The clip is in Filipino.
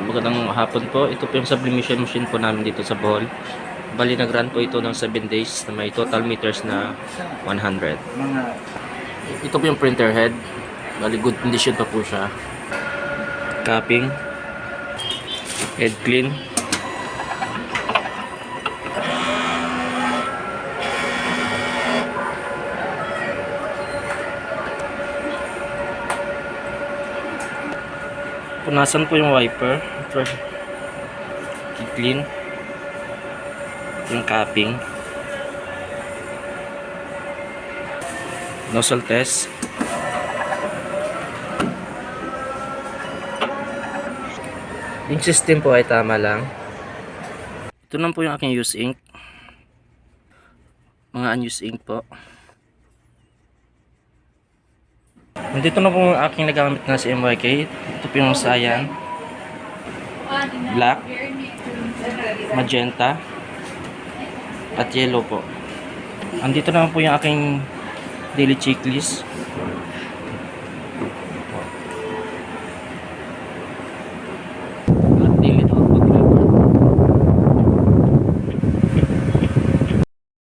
Magandang hapon po. Ito po yung sublimation machine po namin dito sa Bohol. Bali nag-run po ito ng 7 days na may total meters na 100. Ito po yung printer head. Bali good condition pa po siya. Capping. Head clean. Punasan po yung wiper. I-clean. Yung capping. Nozzle test. Yung system po ay tama lang. Ito naman po yung aking use ink. Mga unused ink po. Nandito na po yung aking nagamit na si MYK. Ito po yung cyan, black, magenta, at yellow po. Andito naman po yung aking daily checklist.